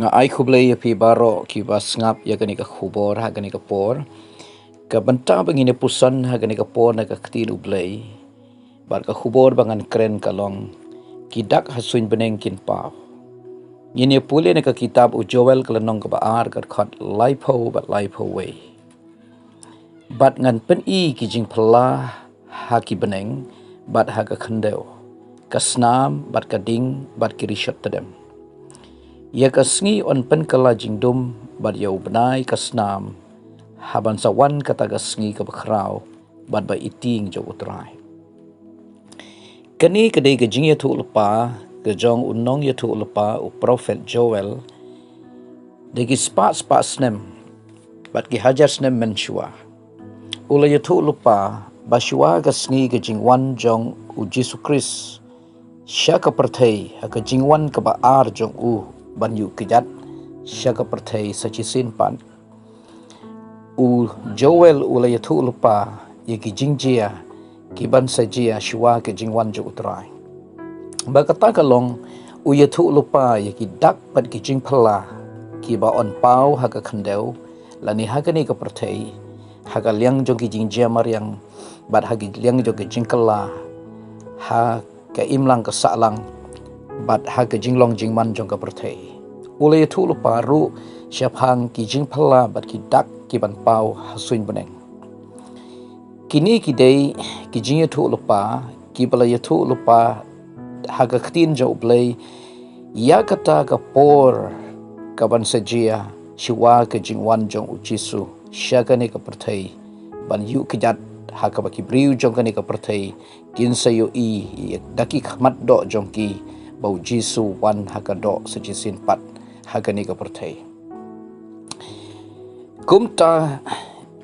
Ai kublay pi baro ki bas ngap ya gani ka khubor ha gani ka por ka banta bangine pusan ha gani ka por na ka ktir ublay bar ka khubor bangan kren kalong kidak hasuin beneng kin pa yene pule na ka kitab u Joel kalanong ka baar ka khat laipo bat laipo way bat ngan pen I ki jing phala ha ki beneng bat ha ka khandeu kasnam bat ka ding bat ki rishat tadem ya kasngi on pen kala jingdum bat yau benai kasnam haban sawan kata kasngi ka bakrau bat ba iting jo utrai kani kadai ka jing ya thu lepa ka jong unong ya thu lepa u prophet Joel de ki spa snem bat ki hajar snem menshua ula ya thu lepa basua kasngi ka jingwan jong u Jesus Christ sya ka perthai ha ka jingwan ka ba ar jong u ban yu kijat sya ka perthai sachi sin pan u Joel ula ya thu lupa ya ki jingjia ki ban sajia shua ke jingwan jo utrai ba kata kalong u ya thu lupa ya ki dak pat ki jing phala ki ba on pau ha ka khandeu lani ha ka ni ka perthai ha ka liang jo ki jingjia mariang bat ha ki liang jo ki jingkala ha ka imlang ka salang bat ha ka jinglong jingman jong ka perthai ulay thu lupa ru siaphang ki jing phala bat ki dak ki ban pau hasuin beneng kini ki dei ki jing thu lupa ki bala ya thu lupa ha ka ktin jo blay ya kata ka por ka ban sajia shiwa ka jingwan jong uchisu sya ka ni ka perthai ban yu kijat ha ka ba ki briu jong ka ni ka perthai kin sayo I daki khmat do jong ki bau Jisu wan hakado saji sin pat hagani ka perthai kumta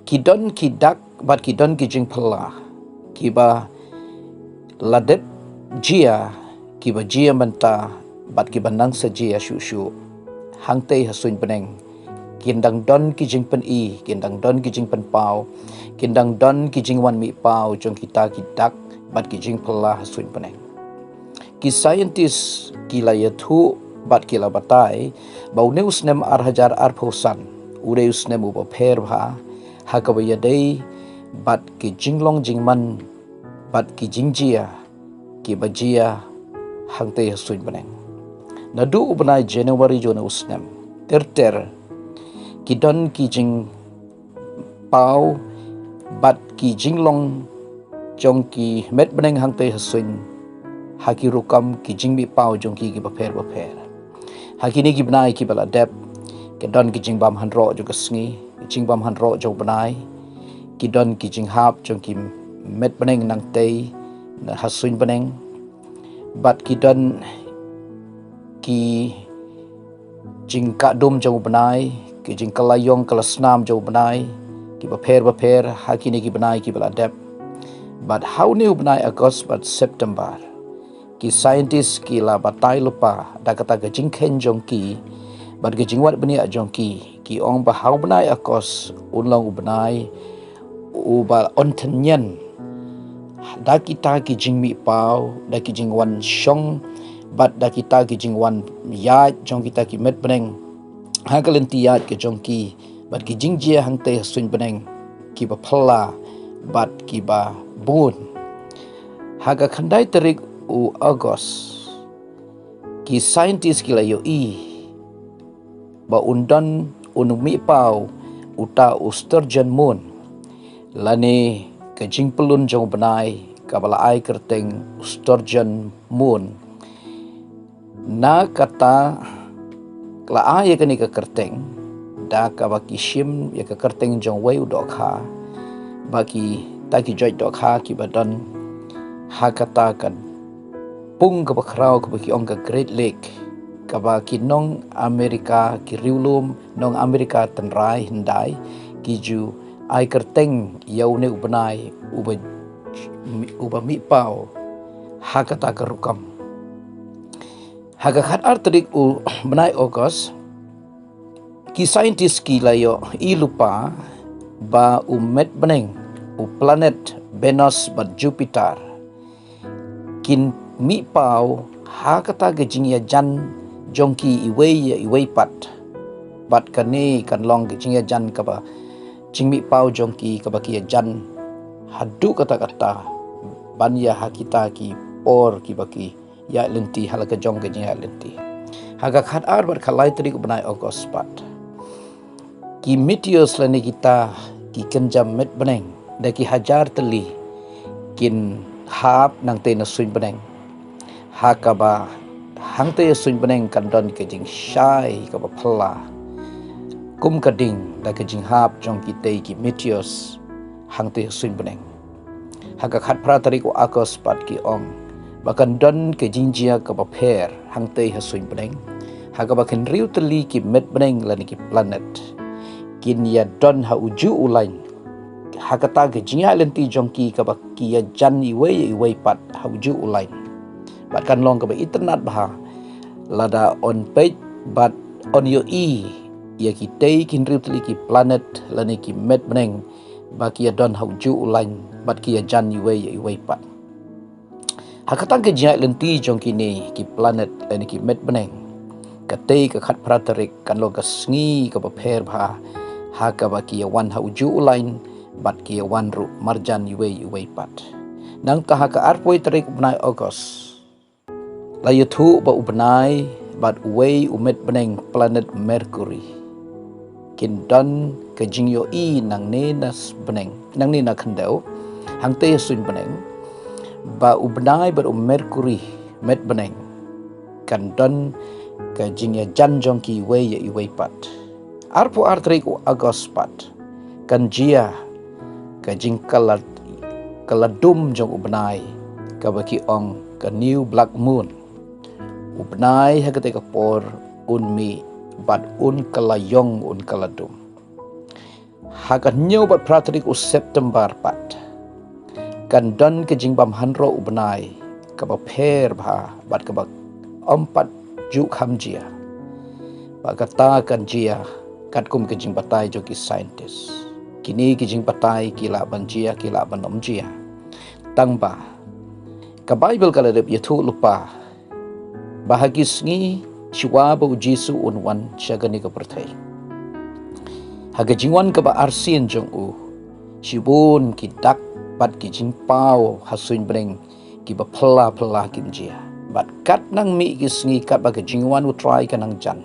kidon kidak bat kidon kijing phala kiba ladep jia kiba jia manta bat kiba nang sajia shu hangtei hasuin beneng kindang don kijing pen I kindang don kijing pen pau kindang don kijing wan mi pau jong kita kidak bat kijing phala hasuin beneng ki scientist kila yathu bat kila batai bau neus nem ar hajar ar phosan ureus nem uba pher bha hakabaya dei bat ki jinglong jingman bat ki jingjia ki bajia hangte hasuin beneng nadu ubnai January jo neus nem terter ki don ki jing pau bat ki jinglong jong ki met beneng hangte hasuin haki rukam ki jingmi pau jong ki bapher haki ni ki benai ki bala dep ke don ki jing bam hanro jo kasngi ki jing bam hanro jo benai ki don ki jing hap jong ki met beneng nang tei na hasuin beneng bat ki don ki jing ka dum jo benai ki jing kalayong kalasnam jo benai ki bapher haki ni ki benai ki bala dep bat how ni benai August bat September ki scientist ki la batai lupa da kata ke jingkhen jong ki bat ke jingwat bani a jong ki ong ba hau banai akos unlong banai u ba ontenyen da kita ki jingmi pau da ki jingwan shong bat da kita ki jingwan ya jong kita ki met beneng ha kalenti ya ke jong ki bat ki jingjia hangte sun beneng ki ba phala bat ki ba bun ha ga khandai terik u August ki scientist kila yo I ba undan unumi pau uta sturgeon moon lani ke jingpelun jong benai kabala ai kerteng sturgeon moon na kata kla ai kani ka kerteng da ka baki shim ya ka kerteng jong wei udok ha baki taki joy dok ha ki badan ha kata kan pung ka bakrau ka baki ong ka Great Lake ka baki nong Amerika ki riulum nong Amerika tenrai hindai ki ju ai kerteng yau ne ubenai uba mi pau hakata ka rukam haga khat artrik u benai August ki scientist ki layo I lupa ba met beneng u planet Venus ba Jupiter kin mi pau ha kata gejing ya jongki iwei pat bat kane kan long ke jing ya jan ka ba jing mi pau jongki ka ba ki ya jan hadu kata-kata ban ya hakita ki or ki ba ki ya lenti halaka jong ke jing ya lenti haga khat ar bar khalai tri ko banai August pat ki meteors lani kita ki kenjam met Bneng da ki hajar teli kin hap nang te na Suin Bneng hakaba hang te Suin Bneng kan don ke jing shai ka ba phla kum kading da ke jing hap jong ki te ki meteors hang te Suin Bneng haga khat pra tari ko August pat ki ong bakan don ke jingjia ka ba pher hang te ha Suin Bneng haga bakan riu teli ki met Bneng lani ki planet kin ya don ha uju ulain hakata ke jinga lenti jongki ka ba ki ya jan iwei pat ha uju ulain bat kan long ka ba internet bah lada on page but on your ya ki te kin riu teli ki planet lani ki met Bneng ba ki ya don ha uju ulain bat ki ya jan iwei pat hakata ke jinga lenti jongki ni ki planet lani ki met Bneng ka te ka khat pratarik kan lo ka sngi ka ba pher bah haka ba ki ya wan ha uju ulain bat ki ya wan ru marjan iwei pat nang ta haka arpoi tarik ubnai August la yuthu ba ubnai bat uwei umet Bneng planet Mercury kin don ke jingyo nang ne nas Bneng nang ne na khandau hang te Suin Bneng ba ubnai bat Mercury met Bneng kan don ke jingya jan jongki iwei pat arpo artrik August pat kan jia ka jing kaladum jong ubnai ka baki ong ka new black moon ubnai ha ka te ka por unmi bat un kalayong un kaladum ha ka nyau bat pratrik September pat kan don ka jing bam hanro ubnai ka ba pher bha bat ka ba ompat ju kham jia ba kata kan jia kat kum ke jing batai jo ki scientist kini ki jing batai ki la ban jia ki la ban om jia tang ba ka Bible kala de yathu lupa bahagi sngi shiwa ba Jesu unwan shagani ka perthai haga jingwan ka ba arsin jong u shibun ki dak bat ki jing pau ha Suin Bneng ki ba phla kin jia bat kat nang mi ki sngi kat ba ka jingwan u try ka nang jan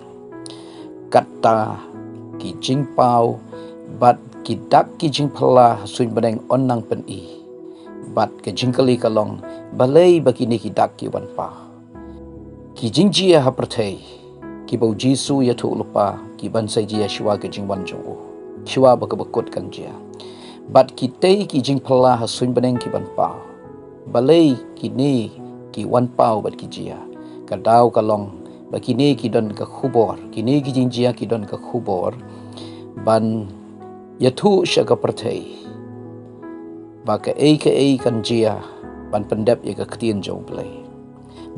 kata ki jing pau bat ki dak ki jing phla Suin Bneng on nang pen bat ke jingkali kalong balai baki ni ki dak ki wan pa ki jing jia ha perthai ki bau Jesu ya thu lupa ki ban sai jia shwa ke jing wan jo shwa ba ka bakut kan jia bat ki te ki jing phla ha Suin Bneng ki ban pa balai ki ni ki wan pau bat ki jia ka dau kalong baki ni ki don ka khubor kini ki jing jia ki don ka khubor ban yathu shaka perthai ba ka kan jia ban pendep ya ka ktien jo blai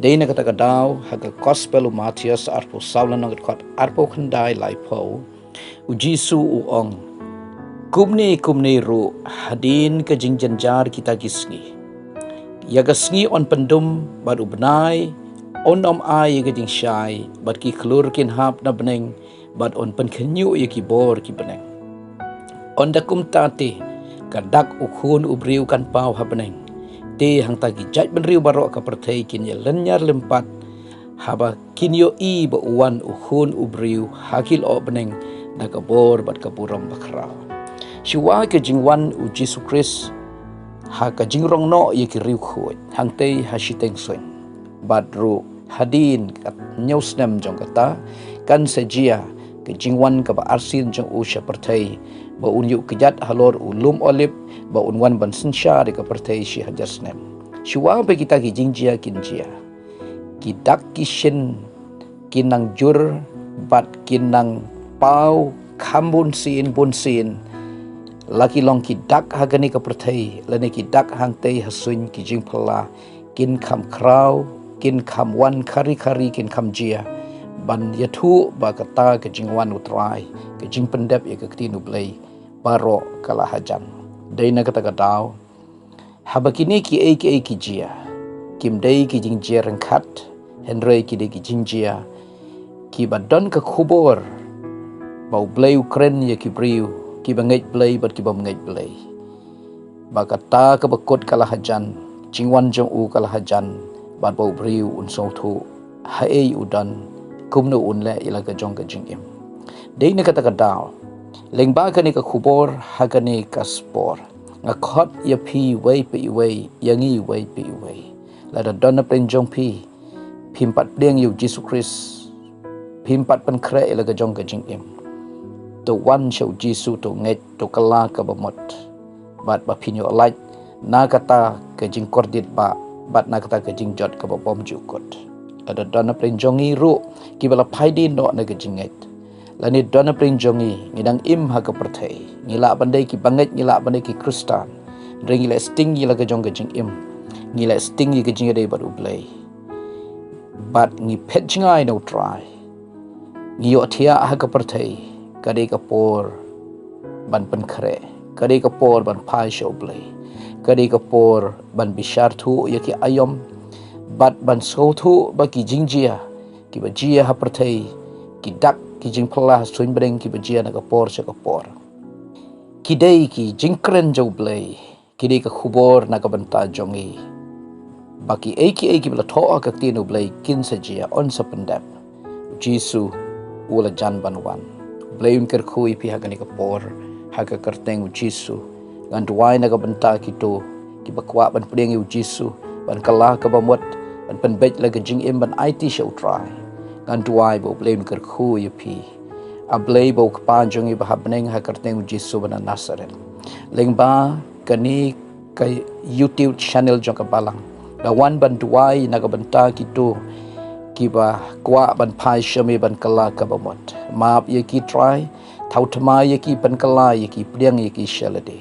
deina kata ka daw ha ka gospel Matthias arpo saulan nang kot arpo khandai lai po u Jesu u ong kumni ru hadin ka jing janjar kita kisngi ya ka sngi on pendum baru benai on om ai ka jing shai bat ki klur kin hap na Bneng bat on pen khenyu ya ki bor ki Bneng on da kum tate kadak ukhun ubriu kan pau ha Bneng te hang ta ki jaj ben riu barok ka perthai kin ya lenyar lempat haba kin yo ba uwan ukhun ubriu hakil o Bneng da ka bor bat ka buram bakrau shiwa ke jingwan u Jesu Christ ha ka jingrong no ye ki riu khoi hang te ha shiteng soin bat ru hadin kat nyausnem jong kata kan sejia ke jingwan ka ba arsin jong u sha perthai ba un yu kejat halor ulum olip ba unwan ban sinsha de ka perthai shi hajasnem shiwa be kita ki jingjia kinjia ki dak ki shin kinang jur bat kinang pau khambun sin bun sin laki long ki dak hagani ka perthai lane ki dak hang te hasuin ki jing phla kin kham krau kin kham wan khari kin kham jia ban yathu ba kata ke jingwan utrai ke jing pendep ya ke tinu blai baro kala hajan deina kata daw habakini ki jia kim dei ki jing jia rengkhat henrei ki de ki jing jia ki ba don ka khubor bau blay ukren ya ki briu ki ba ngai blay bat ki ba ngai blay ba kata ka bakot kala hajan chingwan jong u kala hajan bat bau briu un so thu hae udan kumno unle ila ka jong ka jing im dei ne kata ka daw lengba ka ni ka khubor ha ka ni ka spor nga khot ya phi wei pi wei yangi wei pi wei la da don na pen jong phi phimpat deng yu Jesus Christ phimpat pan khre ila ka jong ka jing im to one show Jesus to nget to kala ka bamot bat ba pinyo light na kata ka jing kordit ba bat na kata ka jing jot ka bom jukot ada dona prenjongi ru ki bala phaidi no na ka jing nget lani dona prenjongi ngidang im ha ka perthai ngila bandai ki banget ngila bandai ki kristan ringila sting ngila ka jong ka jing im ngila sting ki jing dei baru play bat ngi phet jingai no try ngiyo thia ha ka perthai kadai ka por ban pan khre kadai ka por ban phai show play kadai ka por ban bishar thu yaki ayom bat ban so thu ba ki jingjia ki ba jia ha perthai ki dak ki jing phala Suin Bneng ki ba jia na ka por cha ka por ki dei ki jingkren jo play ki dei ka khubor na ka banta jongi baki eki bela tho ka tinu play kin sa jia on sa pendap jisu ula jan banwan blame ker khui pi hagani ka por haga kerteng jisu ngan duai na ka banta ki to ki bakwa ban pdeng jisu ban kala ka bamot ban pen bet la ka jing im ban it show try ngan duai bo blame ker khui pi a blay bo ka pa jongi ba Bneng ha kerteng jisu ban Nasaret lengba kani ka YouTube channel jong ka balang da wan ban duai na ka banta ki to kiba kwa ban phai shami ban kala ka bamot map ye ki try thau thama ye ki ban kala ye ki priang ye ki shalade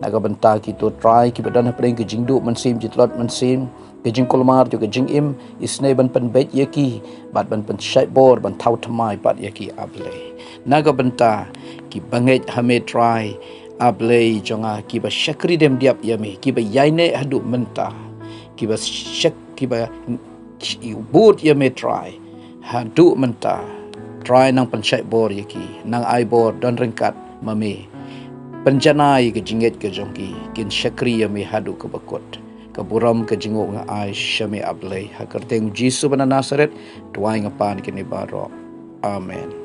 naga banta ki to try ki badan preng ki jingdu man sim jitlot man sim ke jing kolmar jo ke jing im isne ban pan bet ye ki bat ban pan shai bor ban thau thama pat ye ki able naga banta ki banget hame try able jonga ki ba shakri dem diap yami ki ba yaine hadu menta ki ba shak ki ba but ya me try ha du menta try nang panchai bor yaki nang ai bor don rengkat mami penjana ye ke jinget ke jongki kin shakri ya me hadu ke bakot ke buram ke jingo nga ai shame ablay ha kerteng jisu bana Nasaret tuai ngapan kini baro amen.